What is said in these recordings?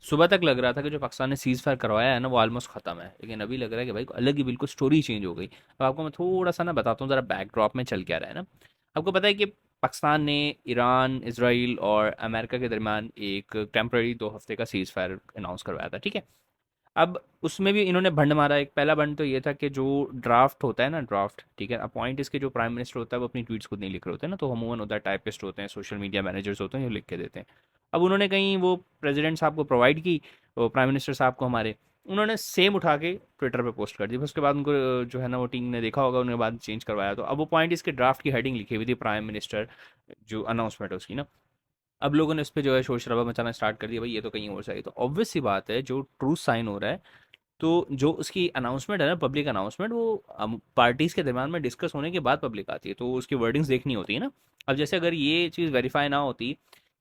सुबह तक लग रहा था कि जो पाकिस्तान ने सीज़ फायर करवाया है ना वो ऑलमोस्ट ख़त्म है, लेकिन अभी लग रहा है कि भाई अलग ही बिल्कुल स्टोरी चेंज हो गई। अब आपको मैं थोड़ा सा ना बताता हूँ ज़रा बैकड्रॉप में चल क्या रहा है ना। आपको पता है कि पाकिस्तान ने ईरान, इसराइल और अमेरिका के दरमियान एक टेम्पररी 2 हफ्ते का सीज़ फायर अनाउंस करवाया था, ठीक है। अब उसमें भी इन्होंने भंड मारा। एक पहला भंड तो ये था कि जो ड्राफ्ट होता है ना, ड्राफ्ट, ठीक है, अब पॉइंट इसके जो प्राइम मिनिस्टर होता है वो अपनी ट्वीट्स खुद नहीं लिख रहे होते हैं ना, तो अमूमन होता है टाइपिस्ट होते हैं, सोशल मीडिया मैनेजर्स होते हैं जो लिख के देते हैं। अब उन्होंने कहीं वो प्रेसिडेंट साहब को प्रोवाइड की, वो प्राइम मिनिस्टर साहब को हमारे, उन्होंने सेम उठा के ट्विटर पे पोस्ट कर दी। फिर उसके बाद उनको जो है ना वो टीम ने देखा होगा, उन्होंने बाद चेंज करवाया। तो अब वो पॉइंट इसके ड्राफ्ट की हेडिंग लिखी हुई थी प्राइम मिनिस्टर, जो अनाउंसमेंट है उसकी ना। अब लोगों ने उस पर जो है शोर शराबा मचाना स्टार्ट कर दिया, भाई ये तो कहीं और से आई। तो ऑब्वियस सी बात है, जो ट्रूथ साइन हो रहा है, तो जो उसकी अनाउंसमेंट है ना, पब्लिक अनाउंसमेंट, वो पार्टीज़ के दरमियान में डिस्कस होने के बाद पब्लिक आती है, तो उसकी वर्डिंग्स देखनी होती है ना। अब जैसे अगर ये चीज़ वेरीफाई ना होती,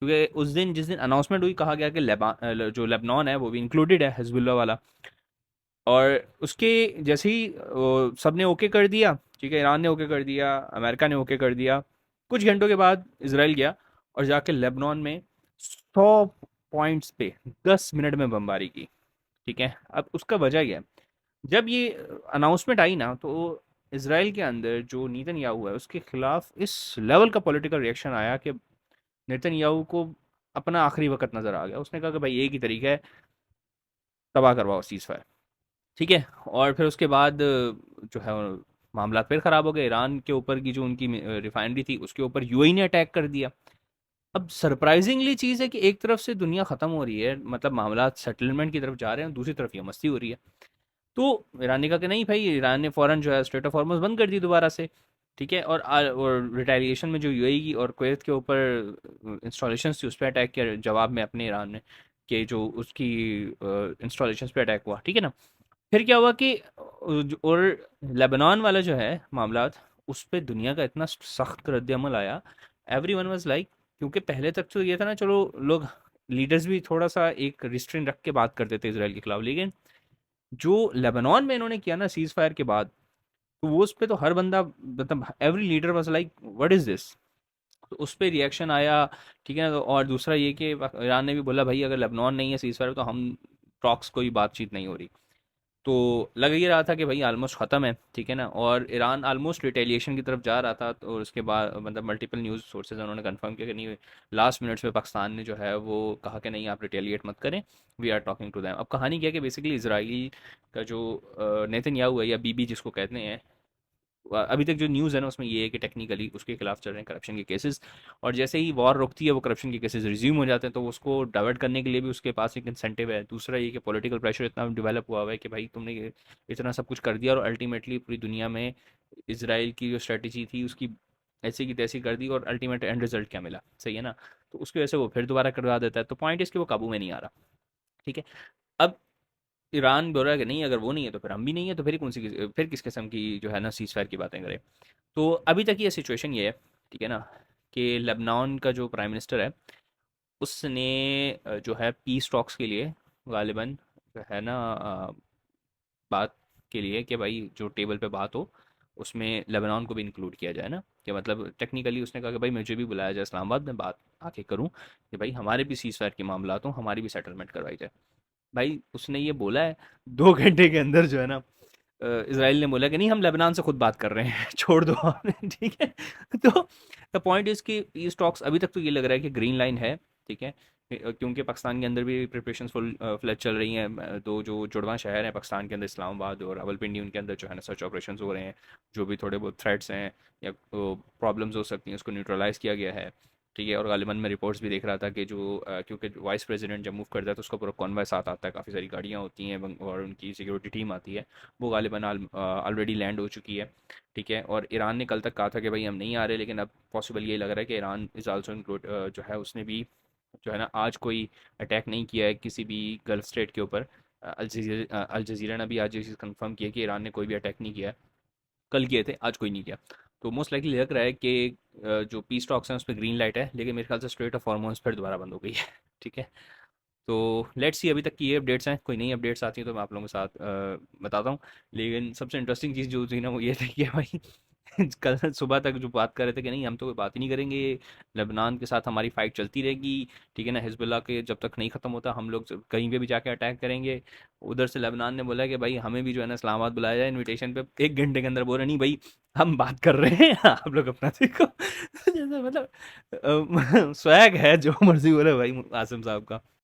क्योंकि उस दिन जिस दिन अनाउंसमेंट हुई कहा गया कि जो लेबनान है वो भी इंक्लूडेड है, हिजबुल्ला वाला। और उसके जैसे ही सब ने ओके कर दिया, ठीक है, ईरान ने ओके कर दिया, अमेरिका ने ओके कर दिया, कुछ घंटों के बाद इसराइल गया और जाके लेबनान में 100 पॉइंट्स पे 10 मिनट में बमबारी की, ठीक है। अब उसका वजह क्या है, जब ये अनाउंसमेंट आई ना, तो इसराइल के अंदर जो नेतन्याहू है उसके खिलाफ इस लेवल का पॉलिटिकल रिएक्शन आया कि नेतन्याहू को अपना आखिरी वक्त नजर आ गया। उसने कहा कि भाई एक ही तरीका है, तबाह करवाओ सीज फायर, ठीक है। और फिर उसके बाद जो है मामला फिर ख़राब हो गए। ईरान के ऊपर की जो उनकी रिफाइनरी थी उसके ऊपर यूएई ने अटैक कर दिया। अब सरप्राइजिंगली चीज़ है कि एक तरफ से दुनिया ख़त्म हो रही है, मतलब मामला सेटलमेंट की तरफ जा रहे हैं, दूसरी तरफ ये मस्ती हो रही है। तो ईरान ने कहा कि नहीं भाई, ईरान ने फ़ौरन जो है स्ट्रेट ऑफ हॉर्मुज़ बंद कर दी दोबारा से, ठीक है। और रिटेलिएशन में जो यूएई और कुवैत के ऊपर इंस्टॉलेशंस थी उस पर अटैक किया जवाब में अपने ईरान ने, कि जो उसकी इंस्टॉलेशंस पे अटैक हुआ, ठीक है ना। फिर क्या हुआ कि और लेबनान वाला जो है मामला, उस पे दुनिया का इतना सख्त रद्द-ए-अमल आया। एवरीवन वाज़ लाइक, क्योंकि पहले तक तो ये था ना, चलो लोग लीडर्स भी थोड़ा सा एक रिस्ट्रेंट रख के बात करते थे इसराइल के खिलाफ, लेकिन जो लेबनान में इन्होंने किया ना सीज़ फायर के बाद, तो वो उस पे तो हर बंदा, मतलब every leader was like what is this. तो उस पे रिएक्शन आया, ठीक है ना। तो और दूसरा ये कि ईरान ने भी बोला भाई अगर लेबनान नहीं है सीज़ फायर तो हम टॉक्स, कोई बातचीत नहीं हो रही। तो लग ही रहा था कि भाई ऑलमोस्ट ख़त्म है, ठीक है ना। और ईरान ऑलमोस्ट रिटेलिएशन की तरफ जा रहा था, तो और उसके बाद मतलब मल्टीपल न्यूज़ सोर्सेज उन्होंने कंफर्म किया कि नहीं, लास्ट मिनट्स में पाकिस्तान ने जो है वो कहा कि नहीं, आप रिटेलिएट मत करें, we are talking to them. अब कहानी क्या है कि बेसिकली इसराइल का जो नेतन्याहू है, या बीबी जिसको कहते हैं, अभी तक जो न्यूज़ है ना उसमें ये है कि टेक्निकली उसके खिलाफ चल रहे हैं करप्शन के केसेस। और जैसे ही वॉर रुकती है वो करप्शन के केसेस रिज्यूम हो जाते हैं, तो उसको डाइवर्ट करने के लिए भी उसके पास एक इंसेंटिव है। दूसरा ये कि पॉलिटिकल प्रेशर इतना डेवलप हुआ हुआ है कि भाई तुमने इतना सब कुछ कर दिया और अल्टीमेटली पूरी दुनिया में इसराइल की जो स्ट्रेटजी थी उसकी ऐसी की तैसी कर दी, और अल्टीमेट एंड रिजल्ट क्या मिला, सही है ना। तो उसकी वजह से वो फिर दोबारा करवा देता है। तो पॉइंट इसके वो काबू में नहीं आ रहा, ठीक है। अब ईरान बोल रहा है कि नहीं, अगर वो नहीं है तो फिर हम भी नहीं है, तो फिर कौन सी, फिर किस किस्म की जो है ना सीज फायर की बातें करें। तो अभी तक ये सिचुएशन ये है, ठीक है ना, कि लेबनान का जो प्राइम मिनिस्टर है उसने जो है पीस टॉक्स के लिए गालिबन जो है ना बात के लिए कि भाई जो टेबल पे बात हो उसमें लेबनान को भी इंक्लूड किया जाए ना। कि मतलब टेक्निकली उसने कहा कि भाई मुझे भी बुलाया जाए इस्लामाबाद में, बात आके करूं कि भाई हमारे भी सीज फायर के मामला हो, हमारी भी सेटलमेंट करवाई जाए। भाई उसने ये बोला है, 2 घंटे के अंदर जो है ना इसराइल ने बोला कि नहीं, हम लेबनान से खुद बात कर रहे हैं छोड़ दो आपने, ठीक है। तो द पॉइंट इज कि पीस टॉक्स अभी तक तो ये लग रहा है कि ग्रीन लाइन है, ठीक है। क्योंकि पाकिस्तान के अंदर भी प्रिपरेशन फुल फ्लैज चल रही हैं। दो जो जुड़वा शहर हैं पाकिस्तान के अंदर, इस्लामाबाद और रावलपिंडी, उनके अंदर जो है ना सर्च ऑपरेशन हो रहे हैं। जो भी थोड़े बहुत थ्रेट्स हैं या प्रॉब्लम्स हो सकती हैं उसको न्यूट्रलाइज किया गया है, ठीक है। और गालिबन में रिपोर्ट्स भी देख रहा था कि जो क्योंकि वाइस प्रेसिडेंट जब मूव करता है तो उसका पूरा कॉन्वॉय साथ आता है, काफ़ी सारी गाड़ियाँ होती हैं और उनकी सिक्योरिटी टीम आती है। वो गालिबन ऑलरेडी लैंड हो चुकी है, ठीक है। और ईरान ने कल तक कहा था कि भाई हम नहीं आ रहे, लेकिन अब पॉसिबल ये लग रहा है कि ईरान इज़ आल्सो इंक्लूड, जो है उसने भी जो है ना आज कोई अटैक नहीं किया है किसी भी गल्फ स्टेट के ऊपर। अल जजीरा ने भी आज ये चीज़ कन्फर्म किया कि ईरान ने कोई भी अटैक नहीं किया है, कल किए थे, आज कोई नहीं किया। तो मोस्ट लाइकली लग रहा है कि जो पीस टॉक्स हैं उस पर ग्रीन लाइट है, लेकिन मेरे ख्याल से स्ट्रेट ऑफ हॉर्मोन्स फिर दोबारा बंद हो गई है ठीक है। तो लेट्स सी, अभी तक की ये अपडेट्स हैं, कोई नई अपडेट्स आती हैं तो मैं आप लोगों के साथ बताता हूँ। लेकिन सबसे इंटरेस्टिंग चीज़ जो थी ना वो ये थी कि भाई कल सुबह तक जो बात कर रहे थे कि नहीं हम तो कोई बात ही नहीं करेंगे, लेबनान के साथ हमारी फाइट चलती रहेगी, ठीक है ना, हिजबुल्लाह के जब तक नहीं खत्म होता हम लोग कहीं पे भी जाके अटैक करेंगे। उधर से लेबनान ने बोला कि भाई हमें भी जो है ना इस्लामाबाद बुलाया जाए इनविटेशन पे, 1 घंटे के अंदर बोल रहे नहीं भाई हम बात कर रहे हैं आप लोग अपना देखो। जैसे मतलब स्वैग है जो मर्जी बोले भाई आसिम साहब का।